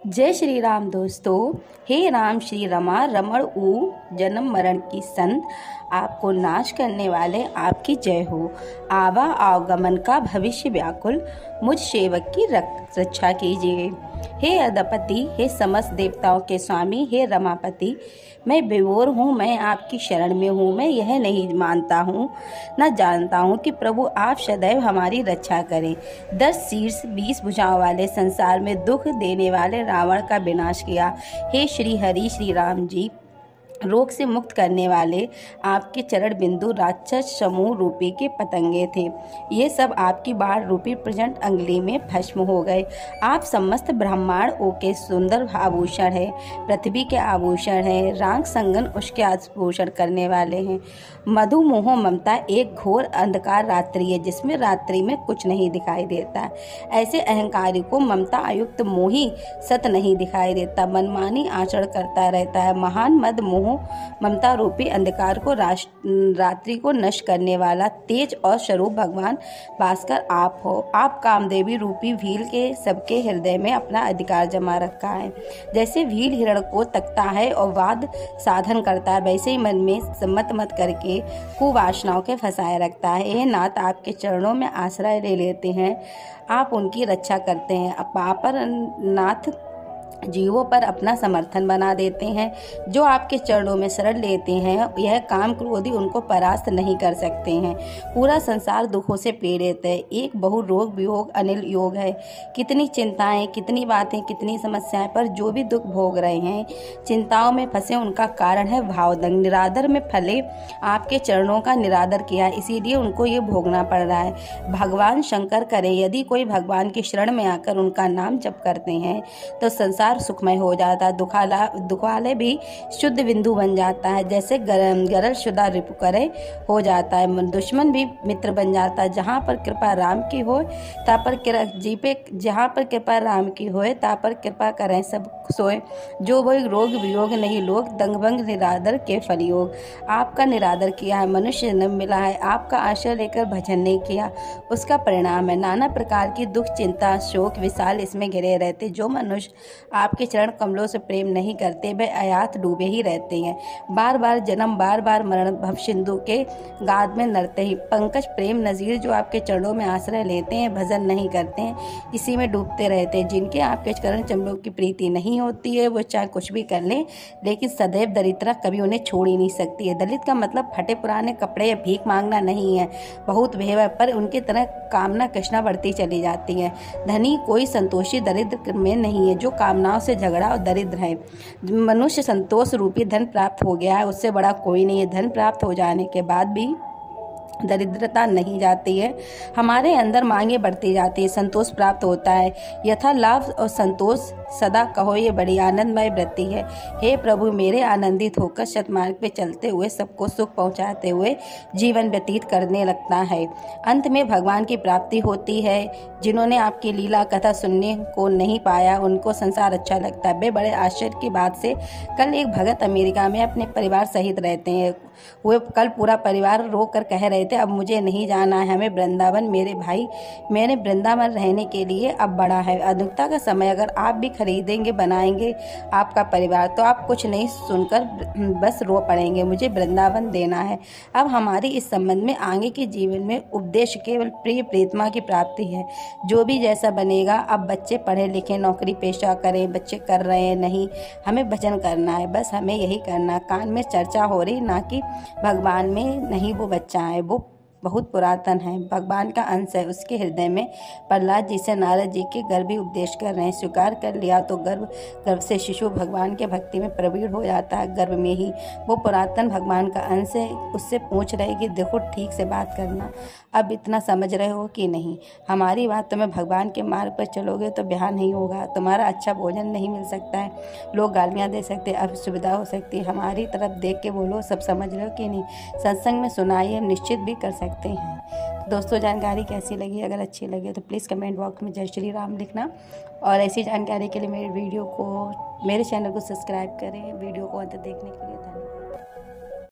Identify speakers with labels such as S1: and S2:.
S1: जय श्री राम दोस्तों। हे राम श्री रमा रमण ऊ जन्म मरण की संत, आपको नाश करने वाले आपकी जय हो। आवा आगमन का भविष्य व्याकुल, मुझ सेवक की रक्षा कीजिए। हे अदपति, हे समस्त देवताओं के स्वामी, हे रमापति, मैं विभोर हूँ, मैं आपकी शरण में हूँ। मैं यह नहीं मानता हूँ न जानता हूँ कि प्रभु आप सदैव हमारी रक्षा करें। 10 शीर्ष 20 भुजाओं वाले संसार में दुख देने वाले रावण का विनाश किया। हे श्री हरि श्री राम जी, रोग से मुक्त करने वाले आपके चरण बिंदु राक्षस समूह रूपी के पतंगे थे। ये सब आपकी बाढ़ रूपी प्रचंड अंगुली में भस्म हो गए। आप समस्त ब्रह्मांड के सुंदर आभूषण है, पृथ्वी के आभूषण है, रांग संगन उसके आभूषण करने वाले हैं। मधु मोह ममता एक घोर अंधकार रात्रि है, जिसमें रात्रि में कुछ नहीं दिखाई देता। ऐसे अहंकारी को ममता आयुक्त मोही सत नहीं दिखाई देता, मनमानी आचरण करता रहता है। महान मद मोह ममता रूपी अंधकार को रात्रि को नष्ट करने वाला तेज और स्वरूप भगवान भास्कर आप हो। आप कामदेवी रूपी भील के सबके हृदय में अपना अधिकार जमा रखा है। जैसे भील हिरण को तकता है और वाद साधन करता है, वैसे ही मन में सम्मत मत करके कुवासनाओं के फंसाए रखता है। ये नाथ आपके चरणों में आश्रय ले लेते हैं, आप उनकी रक्षा करते हैं। पापर नाथ जीवों पर अपना समर्थन बना देते हैं। जो आपके चरणों में शरण लेते हैं, यह काम क्रोधी उनको परास्त नहीं कर सकते हैं। पूरा संसार दुखों से पीड़ित है, एक बहु रोग वियोग अनिल योग है। कितनी चिंताएं, कितनी बातें, कितनी समस्याएं, पर जो भी दुख भोग रहे हैं, चिंताओं में फंसे, उनका कारण है भावदंग। निरादर में फले आपके चरणों का निरादर किया, इसीलिए उनको ये भोगना पड़ रहा है। भगवान शंकर करें, यदि कोई भगवान की शरण में आकर उनका नाम जप करते हैं तो संसार सुखमय हो जाता है। दुखालय भी शुद्ध बिंदु बन जाता है। जैसे गरल शुदा रिपु करे हो जाता है, दुश्मन भी मित्र बन जाता है। जहाँ पर कृपा राम की हो जहाँ पर कृपा राम की होए, ता पर कृपा करें सब सोए। जो वही रोग वियोग नहीं लोग, दंगभंग निरादर के फलयोग। आपका निरादर किया है, मनुष्य जन्म मिला है, आपका आश्रय लेकर भजन नहीं किया, उसका परिणाम है नाना प्रकार की दुख चिंता शोक विशाल इसमें घिरे रहते। जो मनुष्य आपके चरण कमलों से प्रेम नहीं करते, वे अयात डूबे ही रहते हैं। बार बार जन्म, बार बार मरण, भव सिंधु के गाद में नरते ही। पंकज प्रेम नजीर जो आपके चरणों में आश्रय लेते हैं, भजन नहीं करते हैं, इसी में डूबते रहते हैं। जिनके आपके चरण कमलों की प्रीति नहीं होती है, वो चाहे कुछ भी कर लें, लेकिन सदैव दरिद्रता कभी उन्हें छोड़ ही नहीं सकती है। दलित का मतलब फटे पुराने कपड़े या भीख मांगना नहीं है, बहुत भेव, पर उनकी तरह कामना कृष्णा बढ़ती चली जाती है। धनी कोई संतोषी दरिद्र में नहीं है, जो कामनाओं से झगड़ा और दरिद्र है। मनुष्य संतोष रूपी धन प्राप्त हो गया है, उससे बड़ा कोई नहीं है। धन प्राप्त हो जाने के बाद भी दरिद्रता नहीं जाती है, हमारे अंदर मांगे बढ़ती जाती है, संतोष प्राप्त होता है। यथा लाभ और संतोष सदा कहो, ये बड़ी आनंदमय वृत्ति है। हे प्रभु, मेरे आनंदित होकर सतमार्ग पे चलते हुए सबको सुख पहुंचाते हुए जीवन व्यतीत करने लगता है। अंत में भगवान की प्राप्ति होती है। जिन्होंने आपकी लीला कथा सुनने को नहीं पाया, उनको संसार अच्छा लगता है। वे बड़े आश्चर्य की बात से कल एक भगत अमेरिका में अपने परिवार सहित रहते हैं। वे कल पूरा परिवार रो कर कह रहे थे, अब मुझे नहीं जाना है, हमें वृंदावन, मेरे भाई मैंने वृंदावन रहने के लिए अब बड़ा है। आधुनिकता का समय, अगर आप भी खरीदेंगे बनाएंगे आपका परिवार, तो आप कुछ नहीं सुनकर बस रो पड़ेंगे, मुझे वृंदावन देना है। अब हमारी इस संबंध में आगे के जीवन में उपदेश केवल प्रिय प्रीतमा की प्राप्ति है। जो भी जैसा बनेगा, अब बच्चे पढ़े लिखे नौकरी पेशा करें, बच्चे कर रहे हैं, नहीं, हमें भजन करना है, बस हमें यही करना। कान में चर्चा हो रही, ना कि भगवान में नहीं, वो बच्चा है, वो बहुत पुरातन है, भगवान का अंश है। उसके हृदय में प्रहलाद जी से नारद जी के गर्भ भी उपदेश कर रहे हैं। स्वीकार कर लिया तो गर्भ से शिशु भगवान के भक्ति में प्रवीण हो जाता है। गर्भ में ही वो पुरातन भगवान का अंश है। उससे पूछ रहे कि देखो, ठीक से बात करना, अब इतना समझ रहे हो कि नहीं? हमारी बात, तुम्हें भगवान के मार्ग पर चलोगे तो ब्याह नहीं होगा, तुम्हारा अच्छा भोजन नहीं मिल सकता है, लोग गालियाँ दे सकते, असुविधा हो सकती है। हमारी तरफ देख के बोलो, सब समझ रहे हो कि नहीं? सत्संग में सुनाइए, हम निश्चित भी कर सकते हैं। दोस्तों, जानकारी कैसी लगी? अगर अच्छी लगे तो प्लीज़ कमेंट बॉक्स में जय श्री राम लिखना, और ऐसी जानकारी के लिए मेरे चैनल को सब्सक्राइब करें। वीडियो को अंत देखने के लिए